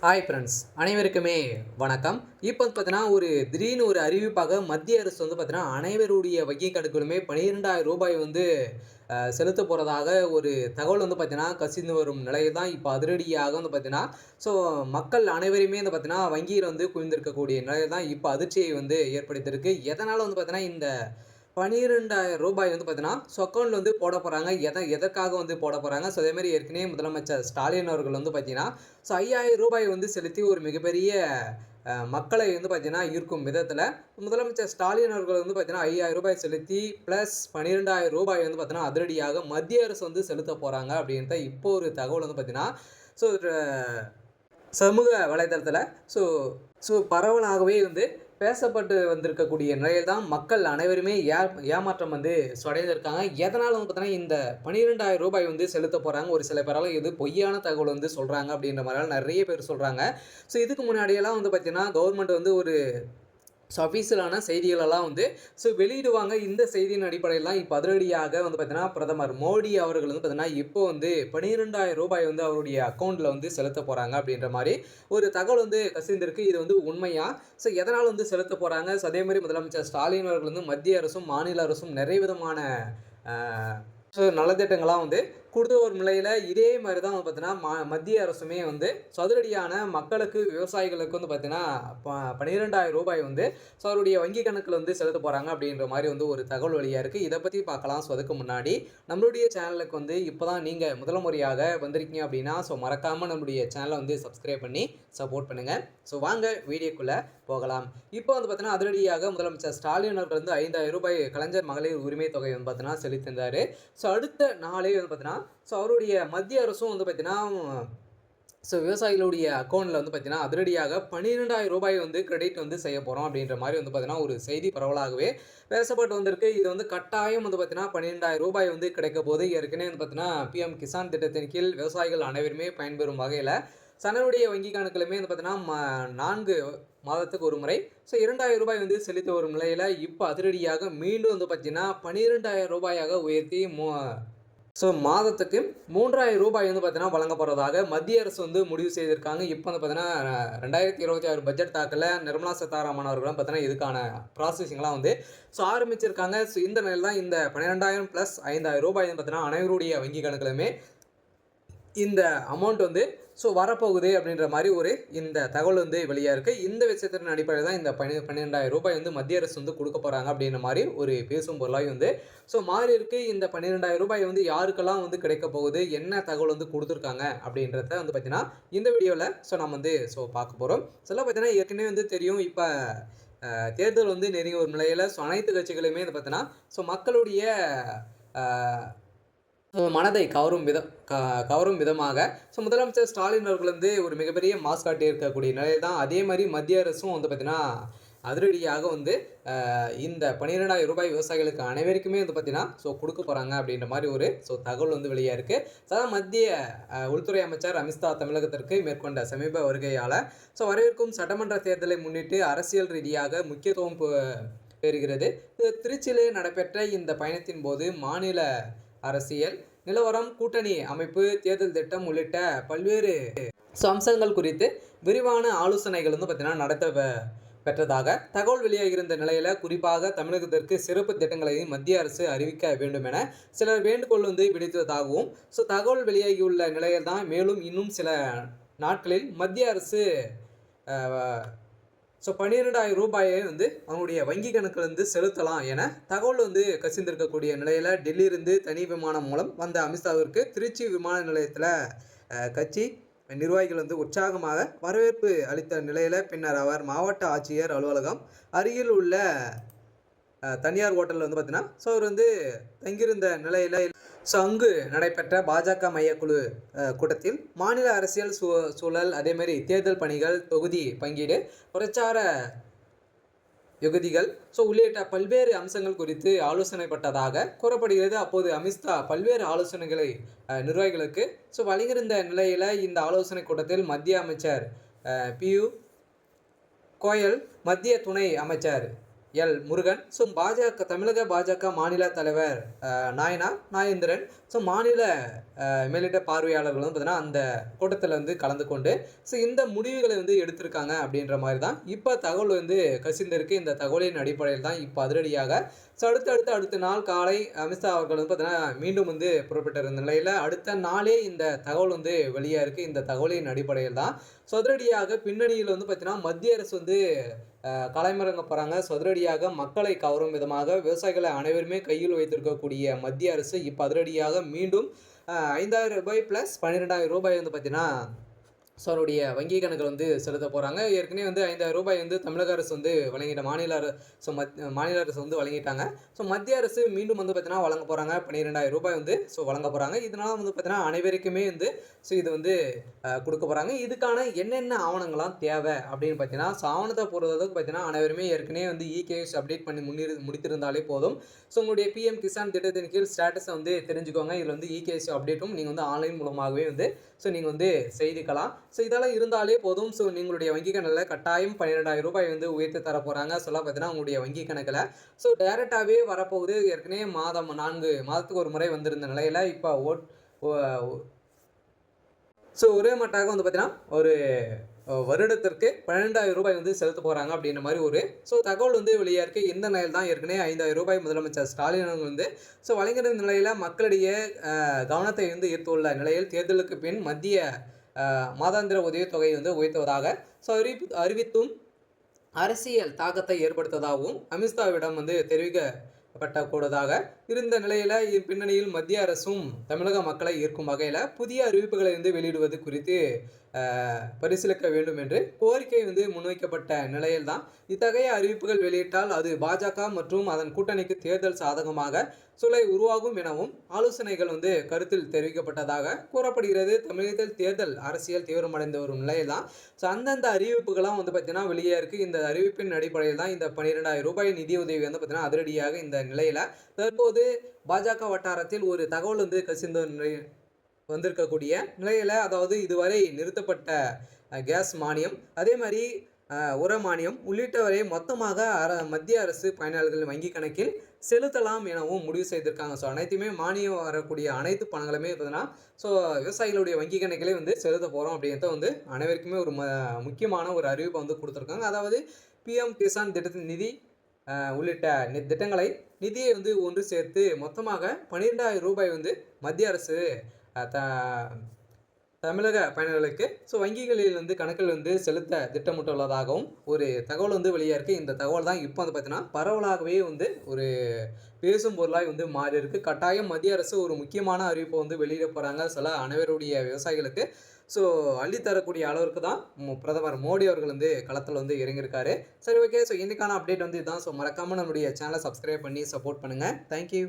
Hi friends, அனைவருக்குமே வணக்கம். இப்போ பார்த்தீங்கன்னா ஒரு திடீர்னு ஒரு அறிவிப்பாக மத்திய அரசு பார்த்தீங்கன்னா அனைவருடைய வங்கி கணக்குகளுமே ரூ. 12,000 செலுத்த போகிறதாக ஒரு தகவல் பார்த்தீங்கன்னா கசிந்து வரும் நிலையில் தான் இப்போ அதிரடியாக பார்த்தீங்கன்னா ஸோ மக்கள் அனைவருமே பார்த்தீங்கன்னா வங்கியில் குவிந்திருக்கக்கூடிய நிலையில் தான் இப்போ அதிர்ச்சியை ஏற்படுத்தியிருக்கு. எதனால் பார்த்தீங்கன்னா இந்த ரூ. 12,000 பார்த்தீங்கன்னா அக்கௌண்ட்ல போட போறாங்க. எதற்காக போட போறாங்க. ஸோ அதேமாரி ஏற்கனவே முதலமைச்சர் ஸ்டாலின் அவர்கள் பார்த்தீங்கன்னா ஸோ ரூ. 5,000 செலுத்தி ஒரு மிகப்பெரிய மக்களை பார்த்தீங்கன்னா ஈர்க்கும் விதத்தில் முதலமைச்சர் ஸ்டாலின் அவர்கள் பார்த்தீங்கன்னா ரூ. 5,000 செலுத்தி ப்ளஸ் ரூ. 12,000 பார்த்தீங்கன்னா அதிரடியாக மத்திய அரசு செலுத்த போறாங்க அப்படின்ற இப்போ ஒரு தகவல் பார்த்தீங்கன்னா ஸோ சமூக வலைதளத்தில் ஸோ ஸோ பரவலாகவே பேசப்பட்டு வந்திருக்கக்கூடிய நிலையில் தான் மக்கள் அனைவருமே ஏமாற்றம் அடைந்திருக்காங்க. எதனால் பார்த்தீங்கன்னா இந்த ரூ. 12,000 செலுத்த போகிறாங்க. ஒரு சில பேரால் இது பொய்யான தகவல் சொல்கிறாங்க அப்படின்ற மாதிரிலாம் நிறைய பேர் சொல்கிறாங்க. ஸோ இதுக்கு முன்னாடியெல்லாம் பார்த்தீங்கன்னா கவர்மெண்ட் ஒரு அஃபீஷியலான செய்திகளெல்லாம் வெளியிடுவாங்க. இந்த செய்தியின் அடிப்படையில் தான் இப்போ அதிரடியாக பார்த்தீங்கன்னா பிரதமர் மோடி அவர்கள் பார்த்தீங்கன்னா இப்போ ரூ. 12,000 அவருடைய அக்கௌண்ட்டில் செலுத்த போகிறாங்க அப்படின்ற மாதிரி ஒரு தகவல் கசிந்திருக்கு. இது உண்மையா? ஸோ எதனால் செலுத்த போகிறாங்க? ஸோ அதே மாதிரி முதலமைச்சர் ஸ்டாலின் அவர்கள் மத்திய அரசும் மாநில அரசும் நிறைய விதமான ஸோ நலத்திட்டங்கள்லாம் கொடுத்த ஒரு நிலையில் இதே மாதிரி தான் பார்த்தீங்கன்னா மத்திய அரசுமே சதுரடியான மக்களுக்கு விவசாயிகளுக்கு பார்த்தீங்கன்னா ரூ. 12,000 ஸோ அவருடைய வங்கி கணக்கில் செலுத்த போகிறாங்க அப்படின்ற மாதிரி ஒரு தகவல் வழியாக இருக்குது. இதை பற்றி பார்க்கலாம். ஸோ அதுக்கு முன்னாடி நம்மளுடைய சேனலுக்கு இப்போ தான் நீங்கள் முதல் முறையாக வந்திருக்கீங்க அப்படின்னா ஸோ மறக்காமல் நம்மளுடைய சேனலை சப்ஸ்கிரைப் பண்ணி சப்போர்ட் பண்ணுங்கள். ஸோ வாங்க வீடியோக்குள்ளே போகலாம். இப்போ பார்த்தீங்கன்னா அதிரடியாக முதலமைச்சர் ஸ்டாலின் அவர்கள் ரூ. 5,000 கலைஞர் மகளிர் உரிமை தொகை பார்த்தீங்கன்னா செலுத்தியிருந்தார். ஸோ அடுத்த நாளே பார்த்தீங்கன்னா ஸோ அவருடைய மத்திய அரசும் பார்த்தீங்கன்னா ஸோ விவசாயிகளுடைய அக்கௌண்ட்டில் பார்த்தீங்கன்னா அதிரடியாக ரூ. 12,000 கிரெடிட் செய்ய போகிறோம் அப்படின்ற மாதிரி பார்த்தீங்கன்னா ஒரு செய்தி பரவலாகவே பேசப்பட்டு வந்திருக்கு. இது கட்டாயம் பார்த்தீங்கன்னா ரூ. 12,000 கிடைக்க போது. ஏற்கனவே பார்த்தீங்கன்னா PM கிசான் திட்டத்தின் கீழ் விவசாயிகள் அனைவருமே பயன்பெறும் வகையில் சனருடைய வங்கி கணக்குலுமே பார்த்தீங்கன்னா 4 மாதத்துக்கு ஒரு முறை ஸோ ரூ. 2,000 செலுத்தி வரும் நிலையில் இப்போ அதிரடியாக மீண்டும் பார்த்தீங்கன்னா ரூ. 12,000 உயர்த்தி ஸோ மாதத்துக்கு ரூ. 3,000 பார்த்தீங்கன்னா வழங்கப்படுறதாக மத்திய அரசு முடிவு செய்திருக்காங்க. இப்போ பார்த்தீங்கன்னா 2026 பட்ஜெட் தாக்கல நிர்மலா சீதாராமன் அவர்களும் பார்த்தீங்கன்னா இதுக்கான ப்ராசஸிங்லாம் ஸோ ஆரம்பிச்சிருக்காங்க. ஸோ இந்த நிலையில் தான் இந்த 12,000 ப்ளஸ் ரூ. 5,000 பார்த்தீங்கன்னா அனைவருடைய வங்கி கணக்குலையுமே இந்த அமௌண்ட் ஸோ வரப்போகுது அப்படின்ற மாதிரி இந்த தகவல் வெளியாக இருக்குது. இந்த விஷயத்தின் அடிப்படையில் தான் இந்த ரூ. 12,000 மத்திய அரசு கொடுக்க போகிறாங்க அப்படின்ற மாதிரி ஒரு பேசும் பொருளாக ஸோ மாறி இருக்குது. இந்த ரூ. 12,000 யாருக்கெல்லாம் கிடைக்க போகுது, என்ன தகவல் கொடுத்துருக்காங்க அப்படின்றத பார்த்தீங்கன்னா இந்த வீடியோவில் ஸோ நம்ம ஸோ பார்க்க போகிறோம். சில பார்த்தீங்கன்னா ஏற்கனவே தெரியும். இப்போ தேர்தல் நெருங்கிய ஒரு நிலையில் ஸோ அனைத்து கட்சிகளுமே பார்த்தீங்கன்னா ஸோ மக்களுடைய மனதை கவரும் விதமாக ஸோ முதலமைச்சர் ஸ்டாலின் அவர்கள் ஒரு மிகப்பெரிய மாஸ் காட்டி இருக்கக்கூடிய நிலையில் தான் அதே மாதிரி மத்திய அரசும் பார்த்தீங்கன்னா அதிரடியாக இந்த ரூ. 12,000 விவசாயிகளுக்கு அனைவருக்குமே பார்த்தீங்கன்னா ஸோ கொடுக்க போகிறாங்க அப்படின்ற மாதிரி ஸோ தகவல் வெளியாக இருக்குது. ஸோ மத்திய உள்துறை அமைச்சர் அமித்ஷா தமிழகத்திற்கு மேற்கொண்ட சமீப வருகையால் ஸோ வரவிருக்கும் சட்டமன்ற தேர்தலை முன்னிட்டு அரசியல் ரீதியாக முக்கியத்துவம் பெறுகிறது. திருச்சியிலே நடைபெற்ற இந்த பயணத்தின் போது மாநில அரசியல் நிலவரம், கூட்டணி அமைப்பு, தேர்தல் திட்டம் உள்ளிட்ட பல்வேறு அம்சங்கள் குறித்து விரிவான ஆலோசனைகள் பார்த்தீங்கன்னா நடத்த பெற்றதாக தகவல் வெளியாகியிருந்த நிலையில் குறிப்பாக தமிழகத்திற்கு சிறப்பு திட்டங்களை மத்திய அரசு அறிவிக்க வேண்டும் என சிலர் வேண்டுகோள் விடுத்ததாகவும் ஸோ தகவல் வெளியாகியுள்ள நிலையில் தான் மேலும் இன்னும் சில நாட்களில் மத்திய அரசு ஸோ ரூ. 12,000 அவங்களுடைய வங்கி கணக்கில் செலுத்தலாம் என தகவல் கசிந்திருக்கக்கூடிய நிலையில் டெல்லியிலிருந்து தனி விமானம் மூலம் வந்த அமித்ஷாவிற்கு திருச்சி விமான நிலையத்தில் கட்சி நிர்வாகிகள் உற்சாகமாக வரவேற்பு அளித்த நிலையில் பின்னர் அவர் மாவட்ட ஆட்சியர் அலுவலகம் அருகில் உள்ள தனியார் ஹோட்டலில் பார்த்தீங்கன்னா ஸோ அவர் தங்கியிருந்த நிலையில் ஸோ அங்கு நடைபெற்ற பாஜக மையக்குழு கூட்டத்தில் மாநில அரசியல் சூழல், அதேமாதிரி தேர்தல் பணிகள், தொகுதி பங்கீடு, பிரச்சார யுகதிகள் ஸோ உள்ளிட்ட பல்வேறு அம்சங்கள் குறித்து ஆலோசனைப்பட்டதாக கூறப்படுகிறது. அப்போது அமித்ஷா பல்வேறு ஆலோசனைகளை நிர்வாகிகளுக்கு ஸோ வழங்கியிருந்த நிலையில் இந்த ஆலோசனை கூட்டத்தில் மத்திய அமைச்சர் பியூ கோயல், மத்திய துணை அமைச்சர் முருகன். ஸோ தமிழக பாஜக மாநில தலைவர் நாகேந்திரன். ஸோ மாநில மேலிட பார்வையாளர்கள் வந்து பார்த்தீங்கன்னா அந்த கூட்டத்தில் வந்து கலந்து கொண்டு ஸோ இந்த முடிவுகளை வந்து எடுத்திருக்காங்க அப்படின்ற மாதிரி தான் இப்போ தகவல் வந்து கசிந்திருக்கு. இந்த தகவலின் அடிப்படையில் தான் இப்போ அதிரடியாக ஸோ அடுத்த நாள் காலை அமித்ஷா அவர்கள் வந்து பார்த்தீங்கன்னா மீண்டும் வந்து புறப்பட்டிருந்த நிலையில் அடுத்த நாளே இந்த தகவல் வந்து வெளியாக இருக்குது. இந்த தகவலின் அடிப்படையில் தான் ஸோ அதிரடியாக பின்னணியில் வந்து பார்த்தீங்கன்னா மத்திய அரசு வந்து களமிறங்க போகிறாங்க. ஸோ அதிரடியாக மக்களை கவரும் விதமாக விவசாயிகளை அனைவருமே கையில் வைத்திருக்கக்கூடிய மத்திய அரசு இப்போ அதிரடியாக மீண்டும் ரூ. 5,000 ப்ளஸ் ரூ. 12,000 வந்து பார்த்தீங்கன்னா ஸோ அவருடைய வங்கி கணக்கில் வந்து செலுத்த போகிறாங்க. ஏற்கனவே வந்து ரூ. 5,000 வந்து தமிழக அரசு வந்து வழங்கிட்ட மாநில அரசு வந்து வழங்கிட்டாங்க. ஸோ மத்திய அரசு மீண்டும் வந்து பார்த்தீங்கன்னா வழங்க போகிறாங்க. ரூ. 12,000 வந்து ஸோ வழங்க போகிறாங்க. இதனால் வந்து பார்த்தீங்கன்னா அனைவருக்குமே வந்து ஸோ இது வந்து கொடுக்க போகிறாங்க. இதுக்கான என்னென்ன ஆவணங்கள்லாம் தேவை அப்படின்னு பார்த்தீங்கன்னா ஸோ ஆவணத்தை பொறுத்தளவுக்கு பார்த்தீங்கன்னா அனைவருமே ஏற்கனவே வந்து இகேஎஸ் அப்டேட் பண்ணி முடித்திருந்தாலே போதும். ஸோ உங்களுடைய பிஎம் கிசான் திட்டத்தின் கீழ் ஸ்டேட்டஸை வந்து தெரிஞ்சுக்கோங்க. இதில் வந்து இகேஎஸ் அப்டேட்டும் நீங்கள் வந்து ஆன்லைன் மூலமாகவே வந்து ஸோ நீங்கள் வந்து செய்திக்கலாம். ஸோ இதெல்லாம் இருந்தாலே போதும். ஸோ நீங்களுடைய வங்கி கணக்கில் கட்டாயம் ரூ. 12,000 வந்து உயர்த்தி தர போகிறாங்க. சொல்ல பார்த்தீங்கன்னா உங்களுடைய வங்கி கணக்கில் ஸோ டைரெக்டாகவே வரப்போகுது. ஏற்கனவே 4 மாதத்துக்கு ஒரு முறை வந்திருந்த நிலையில் இப்போ ஸோ ஒரே மட்டாக வந்து பார்த்தீங்கன்னா ஒரு வருடத்திற்கு ரூ. 12,000 வந்து செலுத்த போகிறாங்க அப்படின்ற மாதிரி ஒரு ஸோ தகவல் வந்து வெளியாக இருக்குது. இந்த நிலையில் தான் ஏற்கனவே ரூ. 5,000 முதலமைச்சர் ஸ்டாலின் வந்து ஸோ வழங்கின நிலையில் மக்களிடையே கவனத்தை வந்து ஈர்த்துள்ள நிலையில் தேர்தலுக்கு பின் மத்திய மாதாந்திர உதவித்தொகை வந்து உயர்த்துவதாக ஸோ அறிவித்தும் அரசியல் தாக்கத்தை ஏற்படுத்துவதாகவும் அமித்ஷாவிடம் வந்து தெரிவிக்கப்படக்கூடதாக இருந்த நிலையில் பின்னணியில் மத்திய அரசும் தமிழக மக்களை ஈர்க்கும் வகையில் புதிய அறிவிப்புகளை வந்து வெளியிடுவது குறித்து பரிசீலிக்க வேண்டும் என்று கோரிக்கை வந்து முன்வைக்கப்பட்ட நிலையில் தான் இத்தகைய அறிவிப்புகள் வெளியிட்டால் அது பாஜக மற்றும் அதன் கூட்டணிக்கு தேர்தல் சாதகமாக சூழலை உருவாகும் எனவும் ஆலோசனைகள் வந்து கருத்தில் தெரிவிக்கப்பட்டதாக கூறப்படுகிறது. தமிழகத்தில் தேர்தல் அரசியல் தீவிரமடைந்து வரும் நிலையில் தான் ஸோ அந்தந்த அறிவிப்புகளாம் வந்து பார்த்தீங்கன்னா வெளியே இருக்குது. இந்த அறிவிப்பின் அடிப்படையில் தான் இந்த ரூ. 12,000 நிதியுதவி வந்து பார்த்தீங்கன்னா அதிரடியாக இந்த நிலையில் தற்போது பாஜக வட்டாரத்தில் ஒரு தகவல் வந்து கசிந்த வந்திருக்கக்கூடிய நிலையில் அதாவது இதுவரை நிறுத்தப்பட்ட கேஸ் மானியம் அதே மாதிரி உர மானியம் உள்ளிட்டவரை மொத்தமாக மத்திய அரசு பயனாளர்கள் வங்கி கணக்கில் செலுத்தலாம் எனவும் முடிவு செய்திருக்காங்க. ஸோ அனைத்துமே மானியம் வரக்கூடிய அனைத்து பணங்களுமே பார்த்தீங்கன்னா ஸோ விவசாயிகளுடைய வங்கி கணக்கிலே வந்து செலுத்த போகிறோம் அப்படின்றத வந்து அனைவருக்குமே ஒரு முக்கியமான ஒரு அறிவிப்பை வந்து கொடுத்துருக்காங்க. அதாவது பிஎம் கிசான் திட்டத்தின் நிதி உள்ளிட்ட திட்டங்களை நிதியை வந்து ஒன்று சேர்த்து மொத்தமாக ரூ. 12,000 வந்து மத்திய அரசு தமிழக பயனாளர்களுக்கு ஸோ வங்கிகளில் வந்து கணக்கில் வந்து செலுத்த திட்டமிட்டுள்ளதாகவும் ஒரு தகவல் வந்து வெளியாக இருக்குது. இந்த தகவல் தான் இப்போ வந்து பார்த்தீங்கன்னா பரவலாகவே வந்து ஒரு பேசும் பொருளாக வந்து மாறி இருக்குது. கட்டாயம் மத்திய அரசு ஒரு முக்கியமான அறிவிப்பை வந்து வெளியிட போகிறாங்க. சில அனைவருடைய விவசாயிகளுக்கு ஸோ அள்ளித்தரக்கூடிய அளவிற்கு தான் பிரதமர் மோடி அவர்கள் வந்து களத்தில் வந்து இறங்கியிருக்காரு. சரி, ஓகே. ஸோ இன்றைக்கான அப்டேட் வந்து இதுதான். ஸோ மறக்காமல் நம்மளுடைய சேனலை சப்ஸ்கிரைப் பண்ணி சப்போர்ட் பண்ணுங்கள். தேங்க்யூ.